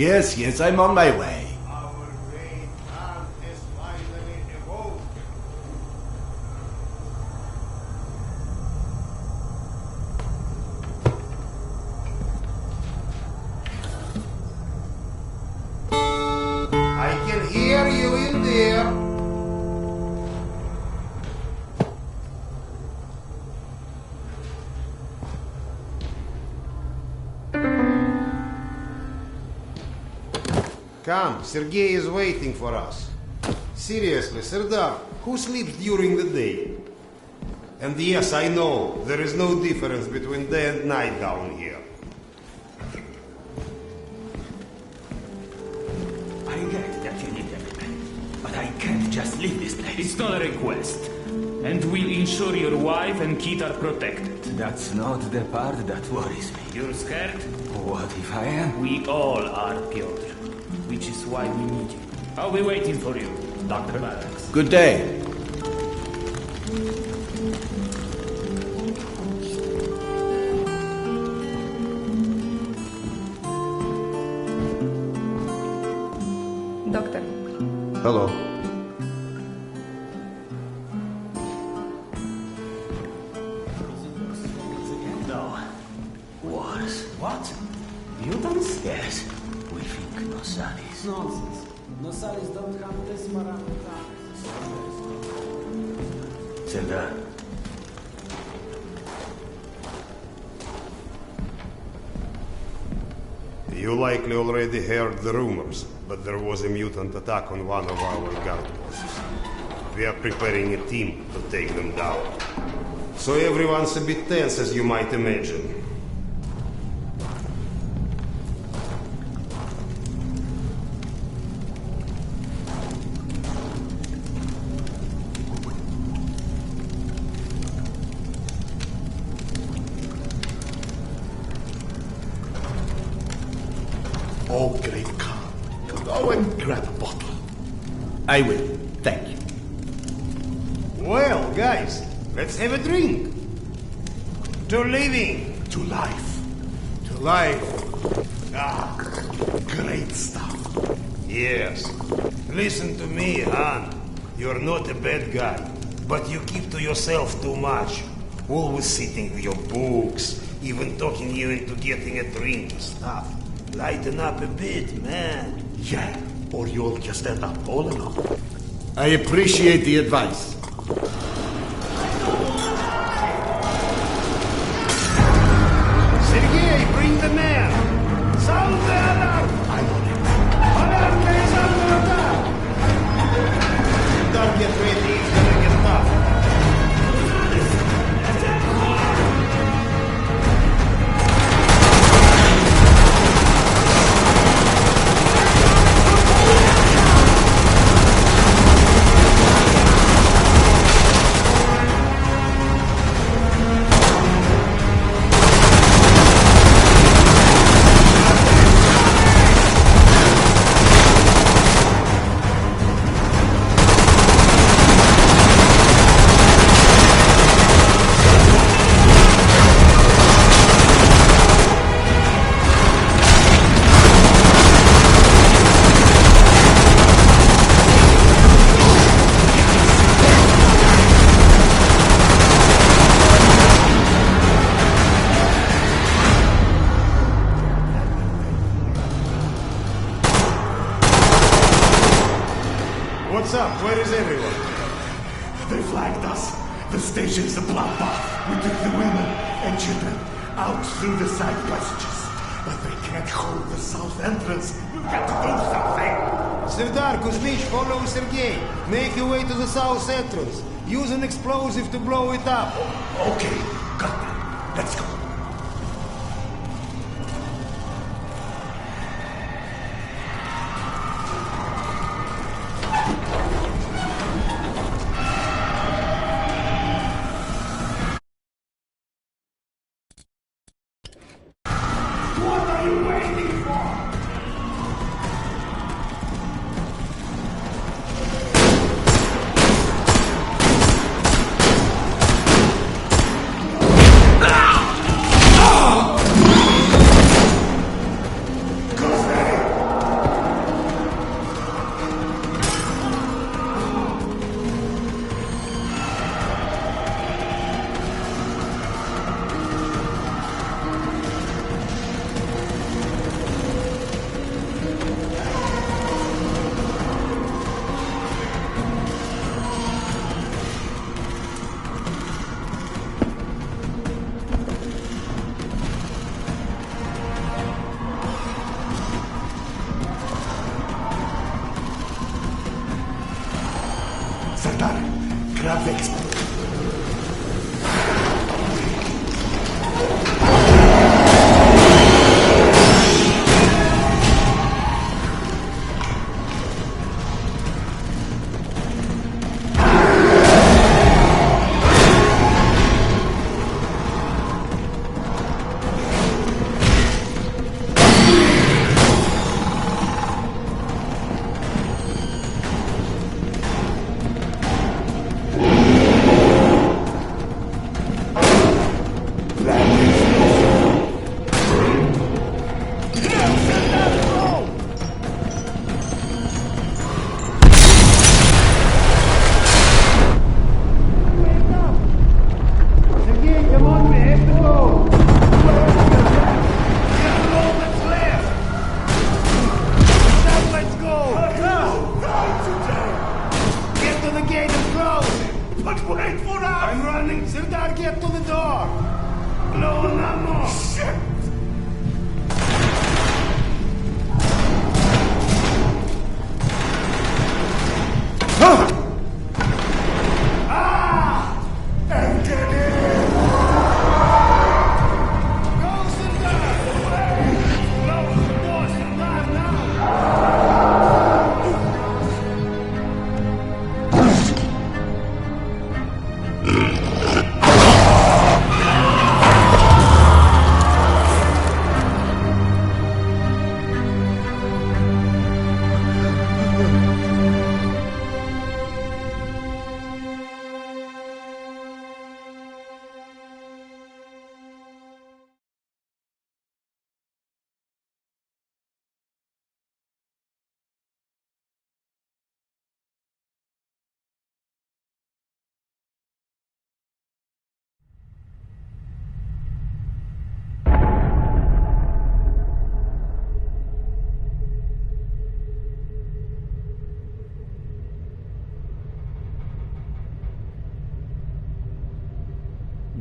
Yes, I'm on my way. Our great Khan has finally awoke. I can hear you in there. Come, Sergei is waiting for us. Seriously, Serdar, who sleeps during the day? And yes, I know, there is no difference between day and night down here. I get that you need everything, but I can't just leave this place. It's not a request. And we'll ensure your wife and kid are protected. That's not the part that worries me. You're scared? What if I am? We all are, Piotr. Which is why we need you. I'll be waiting for you, Dr. Barracks. Good day. Doctor, Hello. No. Wars. What? Mutants? Yes. We think Nosalis. Nonsense. Nosalis don't have this maranga. Serdar. You likely already heard the rumors, but there was a mutant attack on one of our guard posts. We are preparing a team to take them down. So everyone's a bit tense, as you might imagine. Oh, great Khan. Go and grab a bottle. I will. Thank you. Well, guys, let's have a drink. To living. To life. To life. Ah, great stuff. Yes. Listen to me, Han. You're not a bad guy, but you keep to yourself too much. Always sitting with your books, even talking you into getting a drink and stuff. Lighten up a bit, man. Yeah, or you'll just end up all alone. I appreciate the advice. Sergei, bring the man. Sound the alarm. I'm on it. Alarm is under attack. Don't get ready, it's gonna get tough. What's up? Where is everyone? They flagged us. The station's a bloodbath. We took the women and children out through the side passages. But they can't hold the south entrance. We've got to do something. Serdar, Kuzmich, follow Sergei. Make your way to the south entrance. Use an explosive to blow it up. Okay, got that. Let's go. What are you waiting for? Sardar, grab the explosive.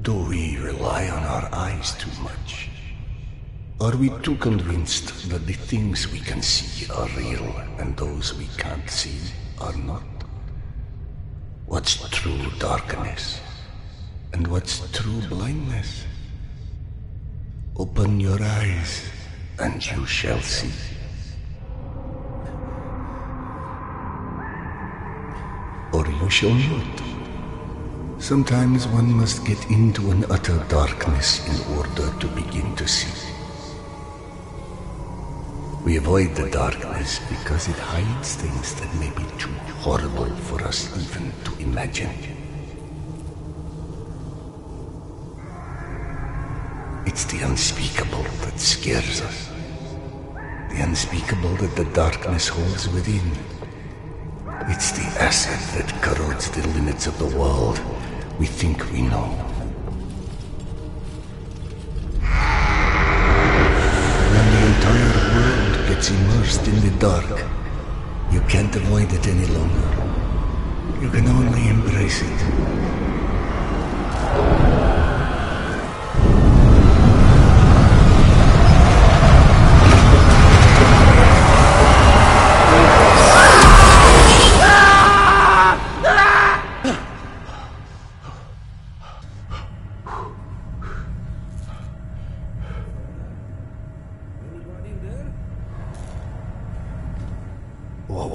Do we rely on our eyes too much? Are we too convinced that the things we can see are real and those we can't see are not? What's true darkness? And what's true blindness? Open your eyes and you shall see. Or you shall not. Sometimes one must get into an utter darkness in order to begin to see. We avoid the darkness because it hides things that may be too horrible for us even to imagine. It's the unspeakable that scares us. The unspeakable that the darkness holds within. It's the acid that corrodes the limits of the world we think we know. When the entire world gets immersed in the dark, you can't avoid it any longer. You can only embrace it.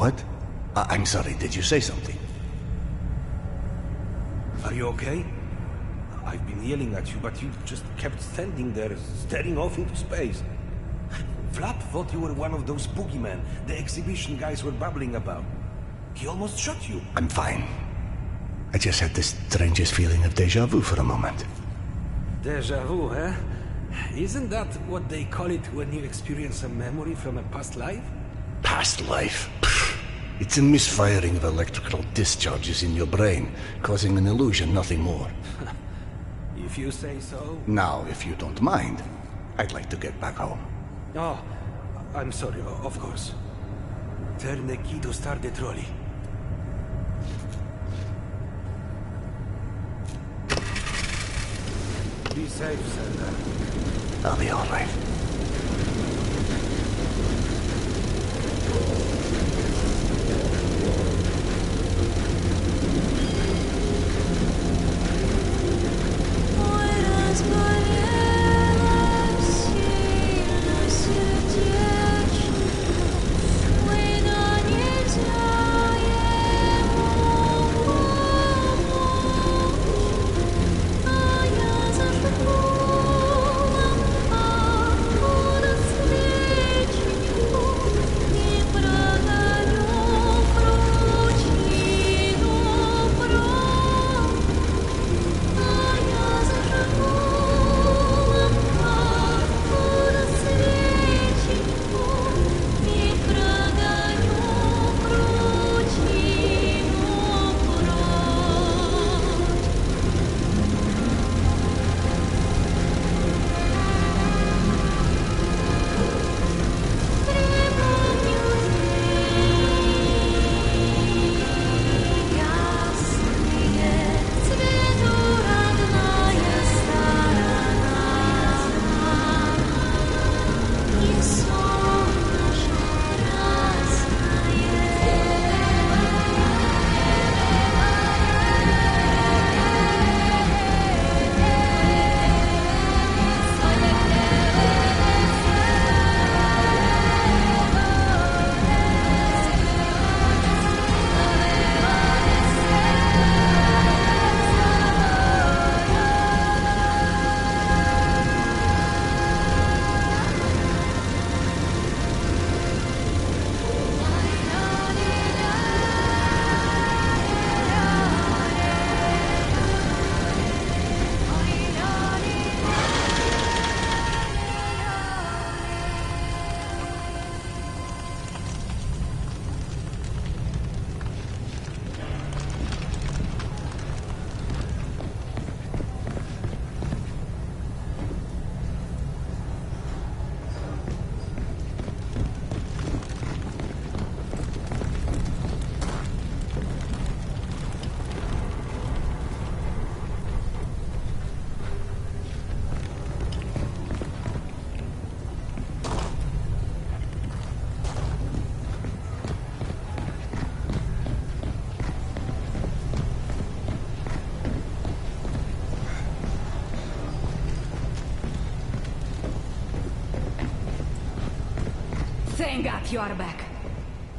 What? I'm sorry, did you say something? Are you okay? I've been yelling at you, but you just kept standing there, staring off into space. Vlad thought you were one of those boogeymen the exhibition guys were babbling about. He almost shot you. I'm fine. I just had the strangest feeling of déjà vu for a moment. Déjà vu, eh? Isn't that what they call it when you experience a memory from a past life? Past life? It's a misfiring of electrical discharges in your brain, causing an illusion, nothing more. If you say so. Now, if you don't mind, I'd like to get back home. Oh, I'm sorry, of course. Turn the key to start the trolley. Be safe, Sandra. I'll be all right. Thank God you are back.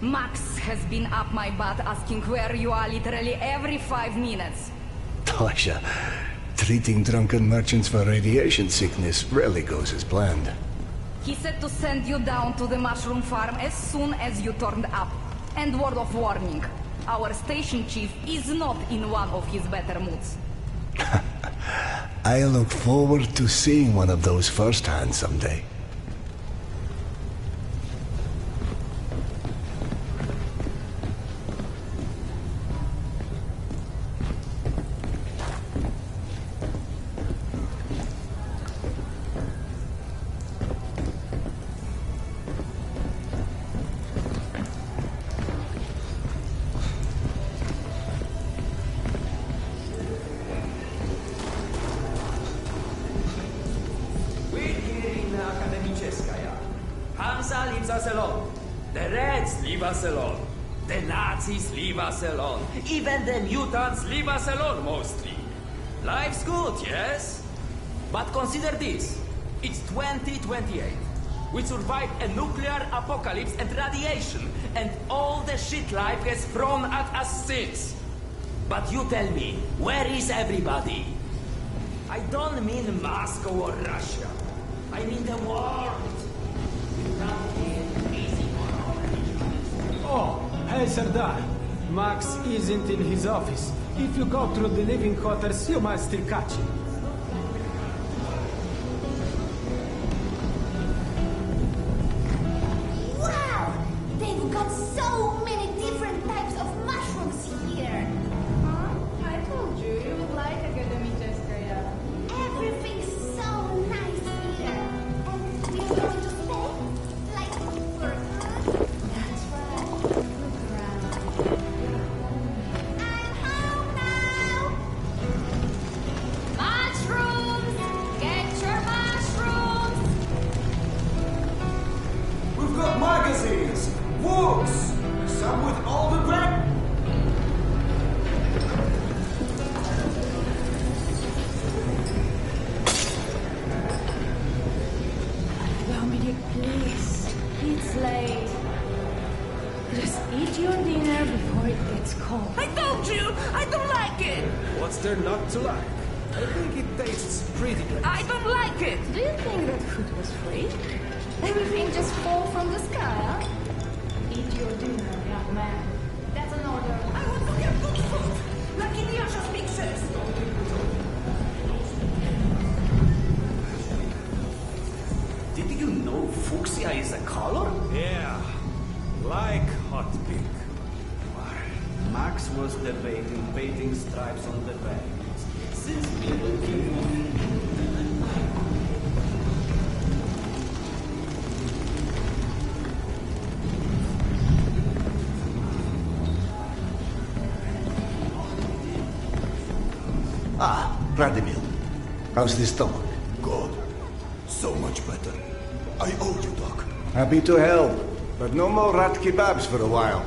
Max has been up my butt asking where you are literally every 5 minutes. Tasha, treating drunken merchants for radiation sickness rarely goes as planned. He said to send you down to the mushroom farm as soon as you turned up. And word of warning, our station chief is not in one of his better moods. I look forward to seeing one of those firsthand someday. Leaves us alone. The Reds leave us alone. The Nazis leave us alone. Even the mutants leave us alone, mostly. Life's good, yes? But consider this. It's 2028. We survived a nuclear apocalypse and radiation, and all the shit life has thrown at us since. But you tell me, where is everybody? I don't mean Moscow or Russia. I mean the world. Oh, hey Sardar. Max isn't in his office. If you go through the living quarters, you might still catch him. Wow! They've got so many different types of mushrooms here. Huh? I told you, you would like Akademicheskaya. Everything's so nice here. And we're going to stay? Like, for good? That's right. Look around. I'm home now! Mushrooms! Get your mushrooms! We've got magazines, books, some with all the bread. 1 minute, please. It's late. Just eat your dinner before it gets cold. I told you! I don't like it! What's there not to like? I think it tastes pretty good. I don't like it! Do you think that food was free? Everything just fall from the sky, huh? Eat your dinner, young man. That's an order. I want to get good food! Like in Yasha's pictures! Did you know fuchsia is a color? Yeah, like hot pink. Max was debating painting stripes on the veins. Since we were kidding. Ah, Vladimir. How's the stomach? God, so much better. I owe you, Doc. Happy to help, but no more rat kebabs for a while.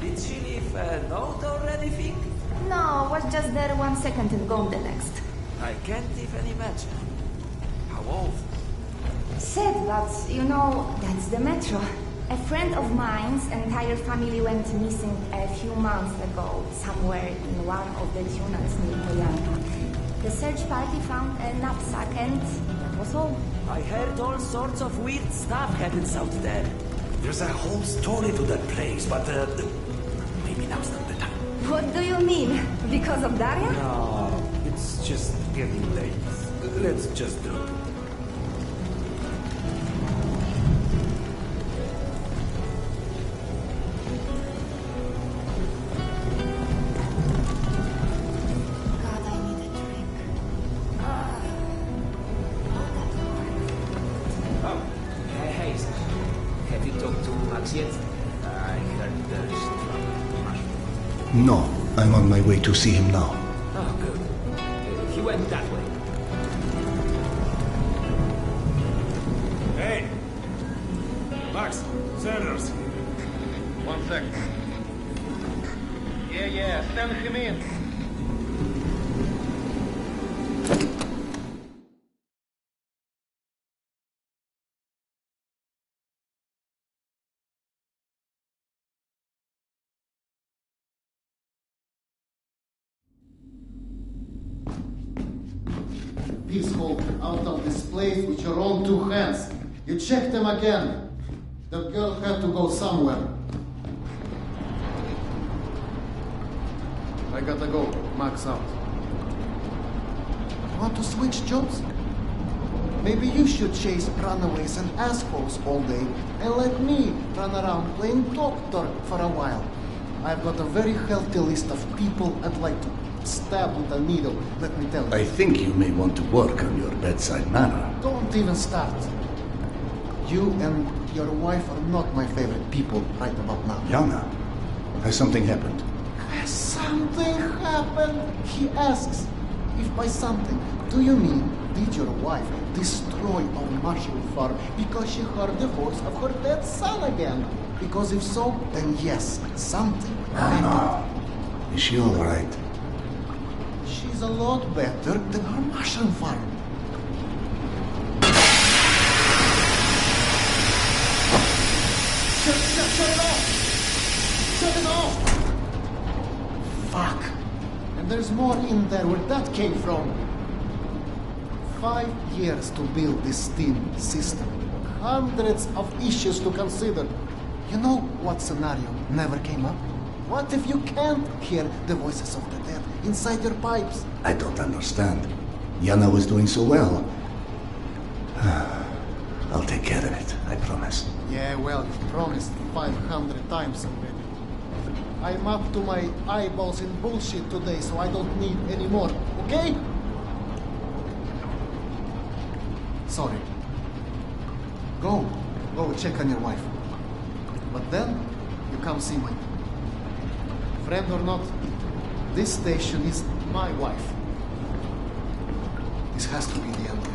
Did she leave a note or anything? No, was just there 1 second and gone the next. I can't even imagine. How old? Said that, you know, that's the metro. A friend of mine's entire family went missing a few months ago, somewhere in one of the tunnels near Toyota. The search party found a knapsack and that was all. I heard all sorts of weird stuff happens out there. There's a whole story to that place, but maybe now's not the time. What do you mean? Because of Daria? No, it's just getting late. Let's just do it. God, I need a drink. Oh, hey, have you talked to Max yet? I heard there's trouble. No, I'm on my way to see him now. Oh, good. He went that way. Hey! Max, Sanders. 1 sec. Yeah, send him in. peaceful out of this place with your own two hands. You checked them again. That girl had to go somewhere. I gotta go. Max out. Want to switch jobs? Maybe you should chase runaways and assholes all day and let me run around playing doctor for a while. I've got a very healthy list of people I'd like to stab with a needle, let me tell you. I think you may want to work on your bedside manner. Don't even start. You and your wife are not my favorite people right about now. Yana, has something happened? Has something happened? He asks. If by something, do you mean did your wife destroy our mushroom farm because she heard the voice of her dead son again? Because if so, then yes, something happened. Is she all right? She's a lot better than her mushroom farm. Shut it off! Shut it off! Fuck. And there's more in there where that came from. 5 years to build this steam system. Hundreds of issues to consider. You know what scenario never came up? What if you can't hear the voices of the dead inside your pipes? I don't understand. Yana was doing so well. I'll take care of it, I promise. Yeah, well, you've promised 500 times already. I'm up to my eyeballs in bullshit today, so I don't need any more, okay? Sorry. Go check on your wife. But then, you come see me. Friend or not, this station is my wife. This has to be the end of it.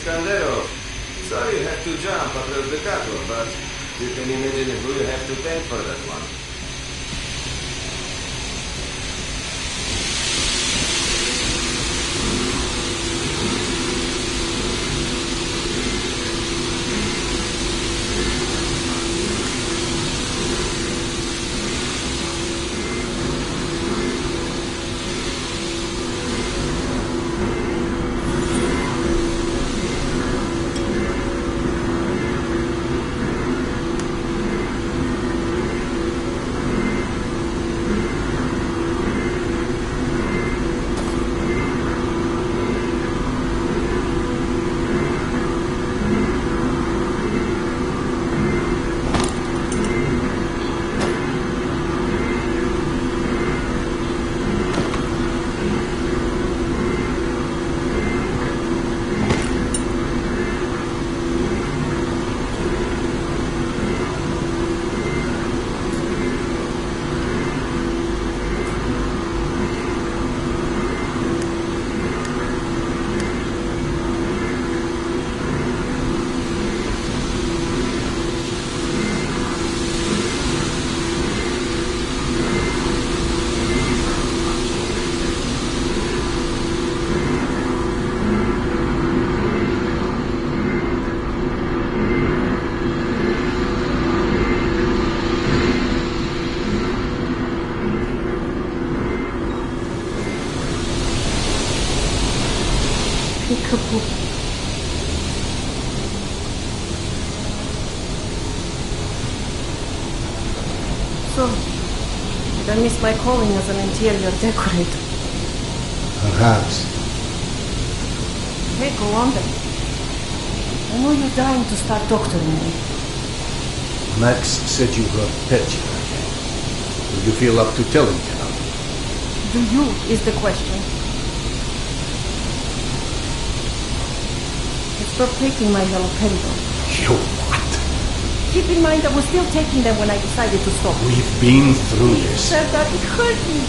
Iskandero. Sorry you have to jump across the cattle, but you can imagine who you have to thank for that one. So, did I miss my calling as an interior decorator? Perhaps. Hey, go on then. I know you're dying to start doctoring me. Max said you were petulant again. Will you feel up to telling me now? Do you, is the question. I stopped taking my haloperidol. You what? Keep in mind I was still taking them when I decided to stop. We've been through this. Serdar, it hurt me.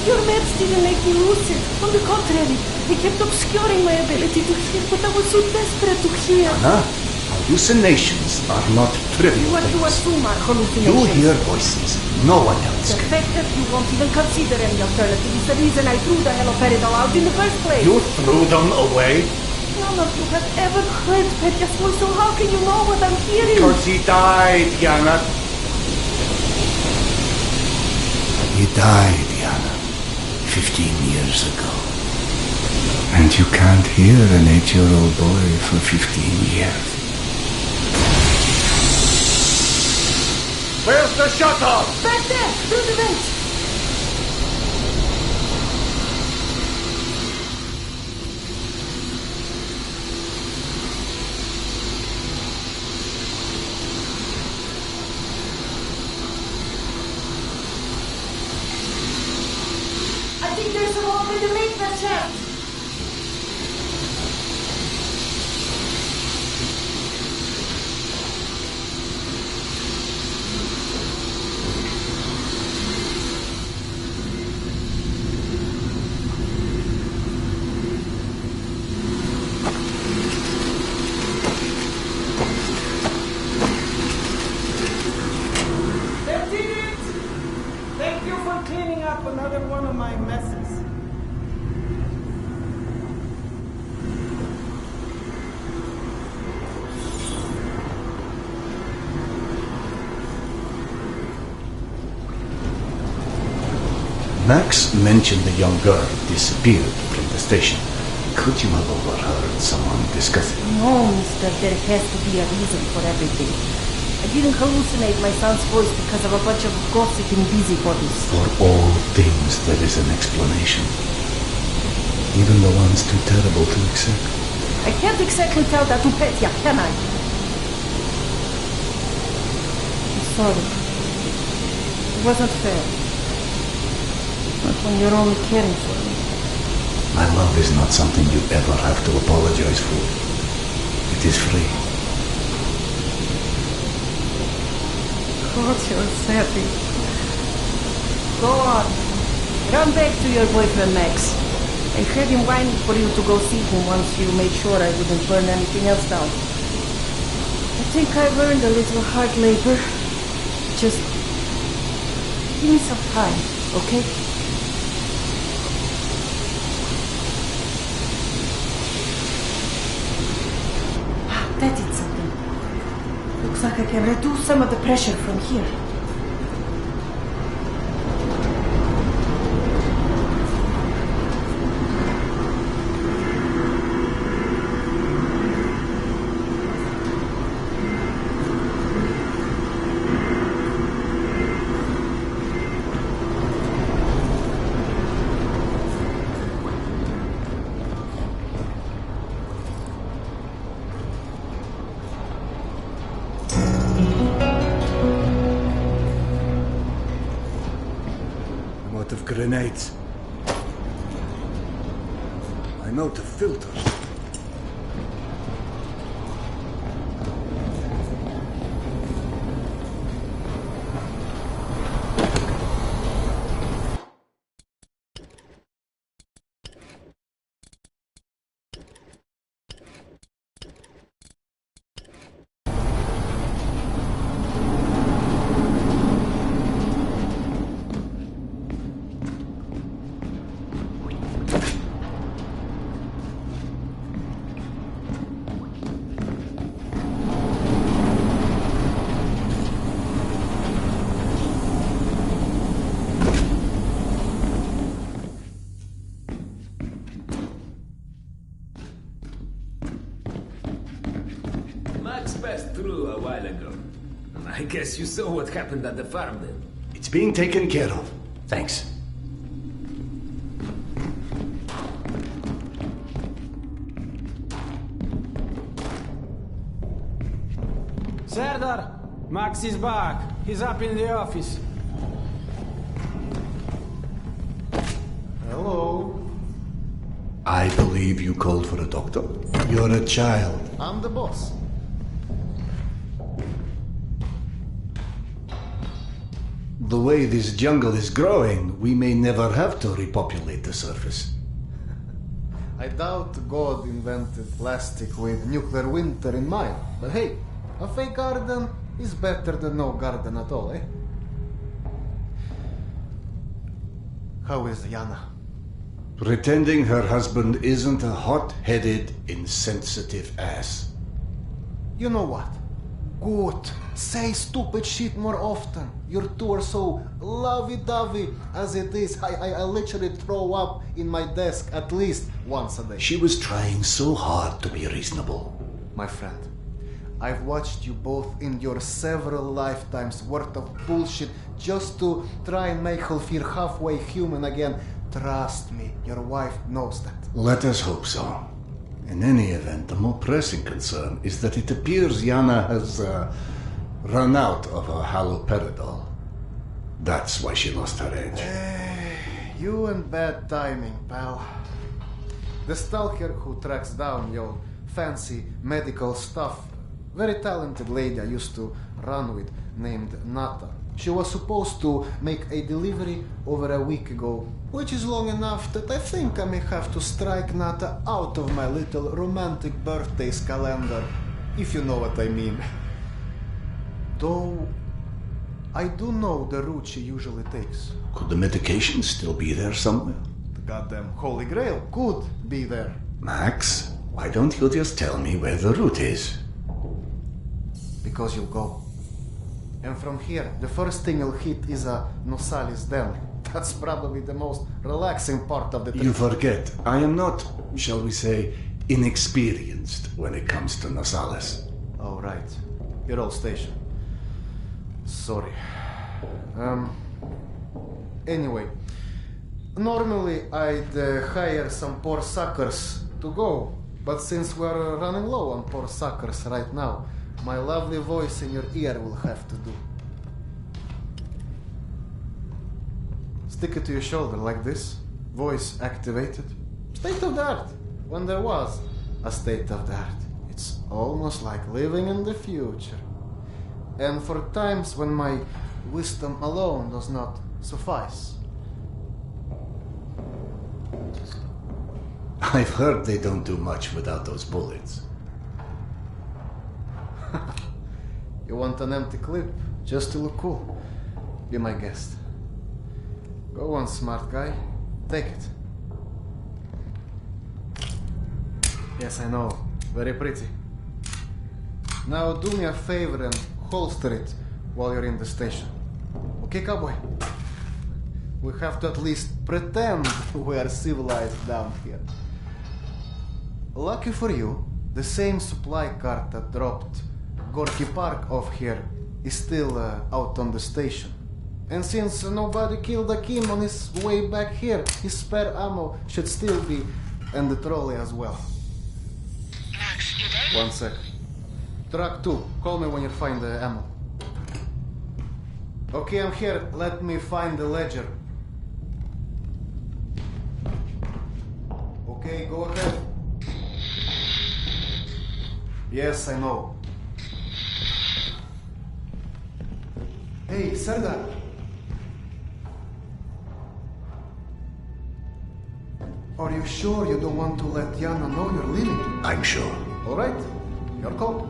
Your meds didn't make me lucid. On the contrary, they kept obscuring my ability to hear, but I was so desperate to hear. Anna, hallucinations are not trivial What things. you assume are hallucinations? You hear voices. No one else The can. fact that you won't even consider any alternative is the reason I threw the haloperidol out in the first place. You threw them away? None of you have ever heard Petya's voice, so how can you know what I'm hearing? Because he died, Yana. He died, Yana. 15 years ago. And you can't hear an 8-year-old boy for 15 years. Where's the shuttle? Back there, through the vent. I think there's a hole in the maintenance shaft. That did it! Thank you for cleaning up another one of my messes. Max mentioned the young girl disappeared from the station. Could you have overheard someone discussing? No, mister, there has to be a reason for everything. I didn't hallucinate my son's voice because of a bunch of gossiping busybodies. For all things there is an explanation. Even the ones too terrible to accept. I can't exactly tell that to Petya, can I? I'm sorry. It wasn't fair. Not when you're only caring for me. My love is not something you ever have to apologize for. It is free. God, you're savage. Go on. Run back to your boyfriend, Max. I had him whining for you to go see him once you made sure I wouldn't burn anything else down. I think I've earned a little hard labor. Just give me some time, okay? That did something. Looks like I can reduce some of the pressure from here. Of grenades. I'm out of filters. Max passed through a while ago. I guess you saw what happened at the farm then. It's being taken care of. Thanks. Serdar, Max is back. He's up in the office. Hello. I believe you called for a doctor. You're a child. I'm the boss. The way this jungle is growing, we may never have to repopulate the surface. I doubt God invented plastic with nuclear winter in mind. But hey, a fake garden is better than no garden at all, eh? How is Yana? Pretending her husband isn't a hot-headed, insensitive ass. You know what? Good. Say stupid shit more often. Your two are so lovey-dovey as it is. I literally throw up in my desk at least once a day. She was trying so hard to be reasonable. My friend, I've watched you both endure several lifetimes worth of bullshit just to try and make her feel halfway human again. Trust me, your wife knows that. Let us hope so. In any event, the more pressing concern is that it appears Yana has run out of her haloperidol. That's why she lost her edge. You and bad timing, pal. The stalker who tracks down your fancy medical stuff, very talented lady I used to run with named Nata. She was supposed to make a delivery over a week ago, which is long enough that I think I may have to strike Nata out of my little romantic birthdays calendar, if you know what I mean. Though, I do know the route she usually takes. Could the medication still be there somewhere? The goddamn Holy Grail could be there. Max, why don't you just tell me where the route is? Because you'll go. And from here, the first thing you'll hit is a Nosalis den. That's probably the most relaxing part of the trip. You forget, I am not, shall we say, inexperienced when it comes to Nosalis. Oh, right. Your old station. Sorry. Anyway. Normally, I'd hire some poor suckers to go. But since we're running low on poor suckers right now, my lovely voice in your ear will have to do. Stick it to your shoulder like this. Voice activated. State of the art. When there was a state of the art. It's almost like living in the future. And for times when my wisdom alone does not suffice. I've heard they don't do much without those bullets. You want an empty clip just to look cool? Be my guest. Go on, smart guy. Take it. Yes, I know. Very pretty. Now do me a favor and holster it while you're in the station. Okay, cowboy? We have to at least pretend we are civilized down here. Lucky for you, the same supply cart that dropped Gorky Park off here is still out on the station. And since nobody killed Akim on his way back here, his spare ammo should still be in the trolley as well. Max, you there? 1 sec. Truck 2, call me when you find the ammo. Okay, I'm here. Let me find the ledger. Okay, go ahead. Yes, I know. Hey, Serdar. Are you sure you don't want to let Yana know you're leaving? I'm sure. All right, your call.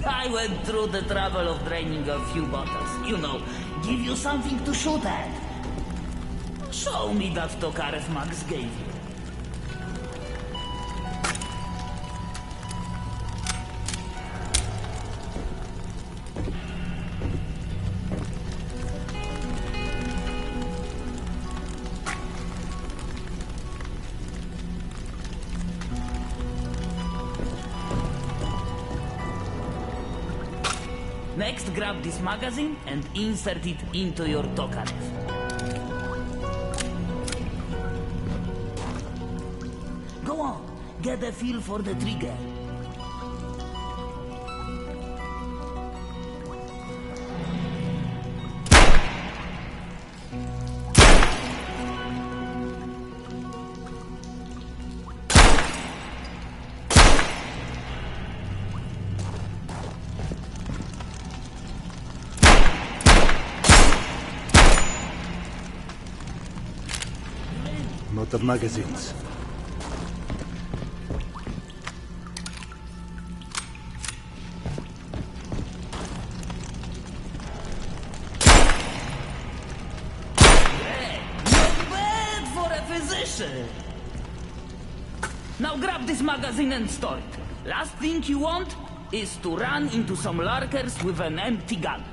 I went through the trouble of draining a few bottles. You know, give you something to shoot at. Show me that Tokarev Max gave you. Next, grab this magazine and insert it into your Tokarev. Go on, get a feel for the trigger. Not of magazines. Now grab this magazine and store it. Last thing you want is to run into some lurkers with an empty gun.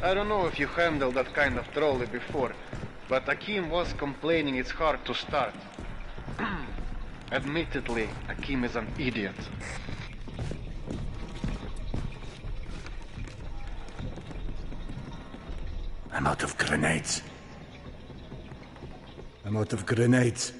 I don't know if you handled that kind of trolley before, but Akim was complaining it's hard to start. Admittedly, Akim is an idiot. I'm out of grenades. I'm out of grenades.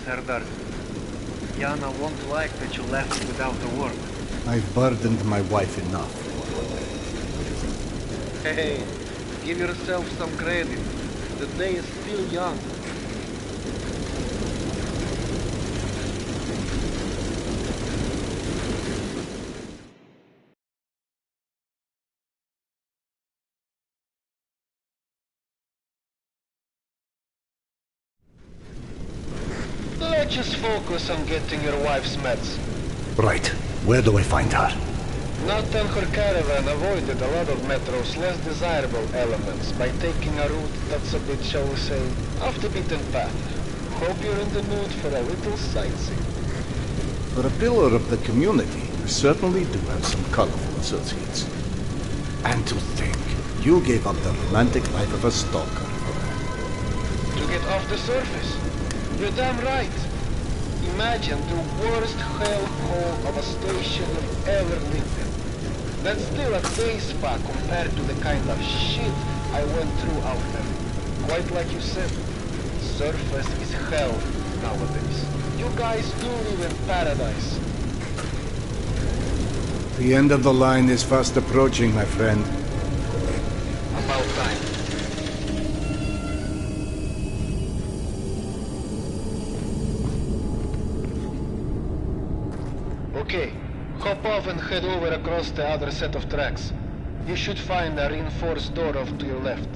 Serdar, Yana won't like that you left without a word. I've burdened my wife enough. Hey, Give yourself some credit. The day is still young. Let's just focus on getting your wife's meds. Right. Where do I find her? Not and her caravan avoided a lot of Metro's less desirable elements by taking a route that's a bit, shall we say, off the beaten path. Hope you're in the mood for a little sightseeing. For a pillar of the community, you certainly do have some colorful associates. And to think, you gave up the romantic life of a stalker for her. To get off the surface? You're damn right. Imagine the worst hellhole of a station you've ever lived in. That's still a day spa compared to the kind of shit I went through out there. Quite like you said, surface is hell nowadays. You guys do live in paradise. The end of the line is fast approaching, my friend. About time. Okay, hop off and head over across the other set of tracks. You should find a reinforced door off to your left.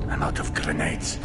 I'm out of grenades.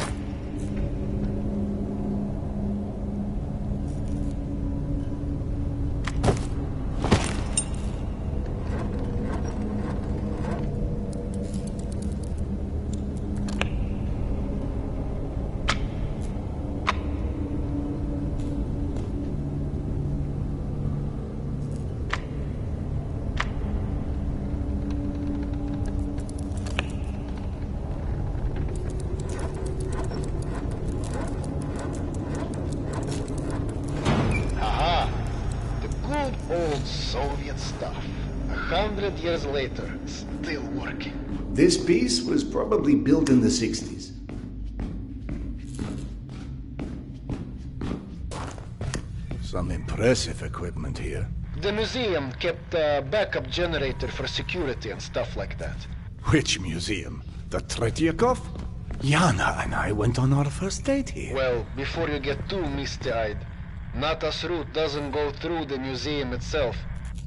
Old Soviet stuff. 100 years later, still working. This piece was probably built in the 60s. Some impressive equipment here. The museum kept a backup generator for security and stuff like that. Which museum? The Tretyakov? Yana and I went on our first date here. Well, before you get too misty-eyed, Nata's route doesn't go through the museum itself.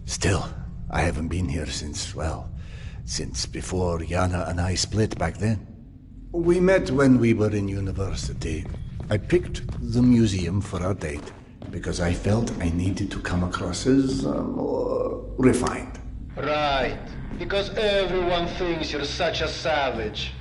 Still, I haven't been here since, well, since before Yana and I split back then. We met when we were in university. I picked the museum for our date because I felt I needed to come across as more refined. Right, because everyone thinks you're such a savage.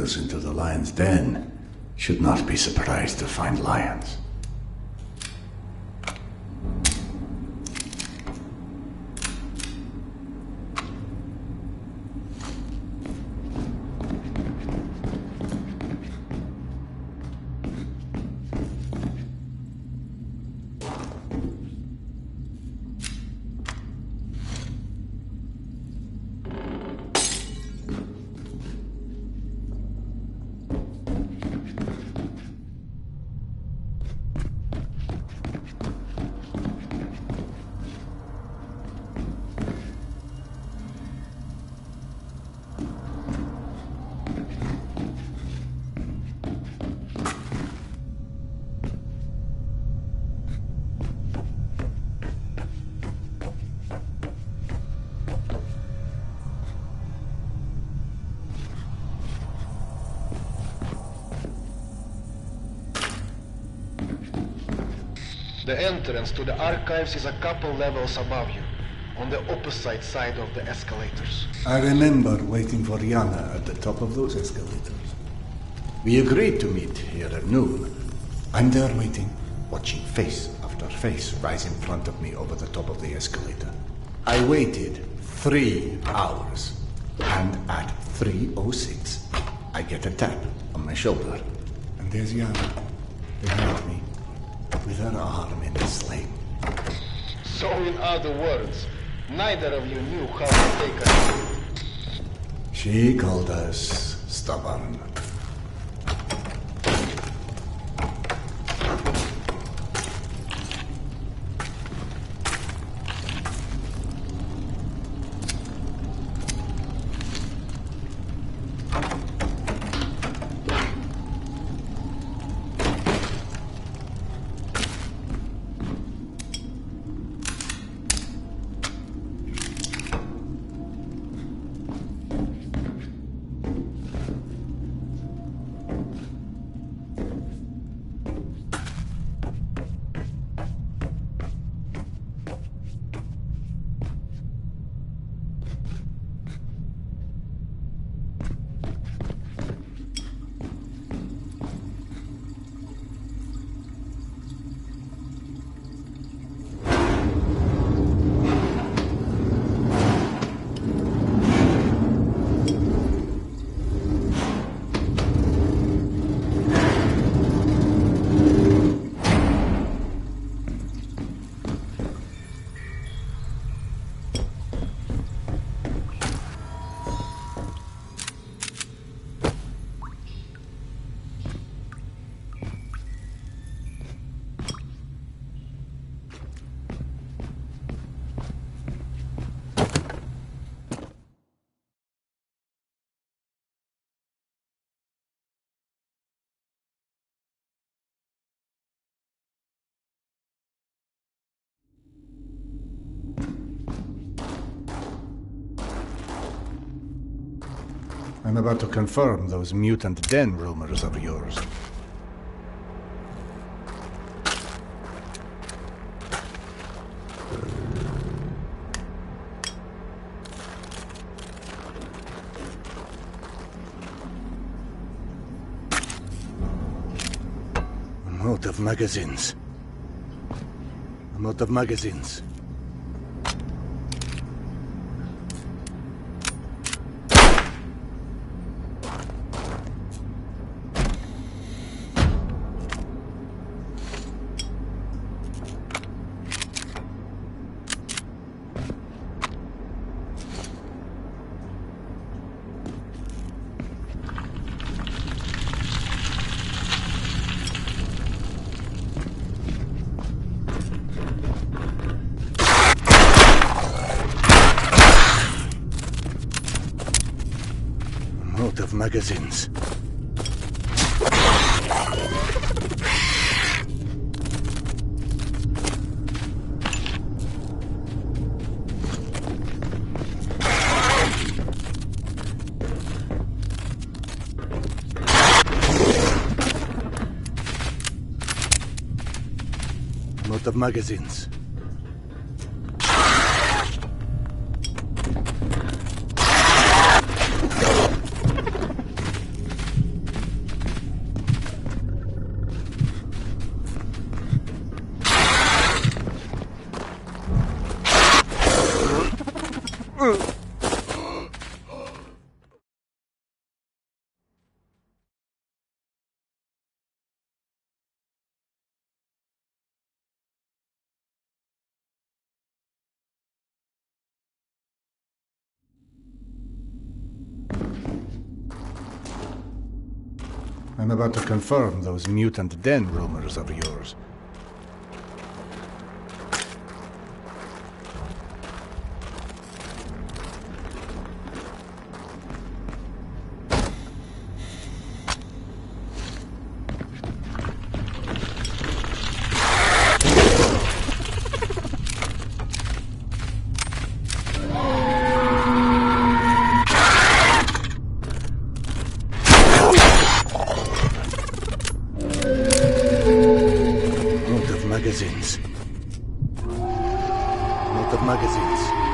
us into the lion's den. Should not be surprised to find lions. The entrance to the archives is a couple levels above you, on the opposite side of the escalators. I remember waiting for Yana at the top of those escalators. We agreed to meet here at noon. I'm there waiting, watching face after face rise in front of me over the top of the escalator. I waited 3 hours, and at 3:06, I get a tap on my shoulder. And there's Yana, behind me, with her arm in a sling. So in other words, neither of you knew how to take us. She called us stubborn. I'm about to confirm those mutant den rumors of yours. I'm out of magazines. I'm out of magazines. Out of magazines. Out of magazines. I'm about to confirm those mutant den rumors of yours. Magazines. Not of magazines.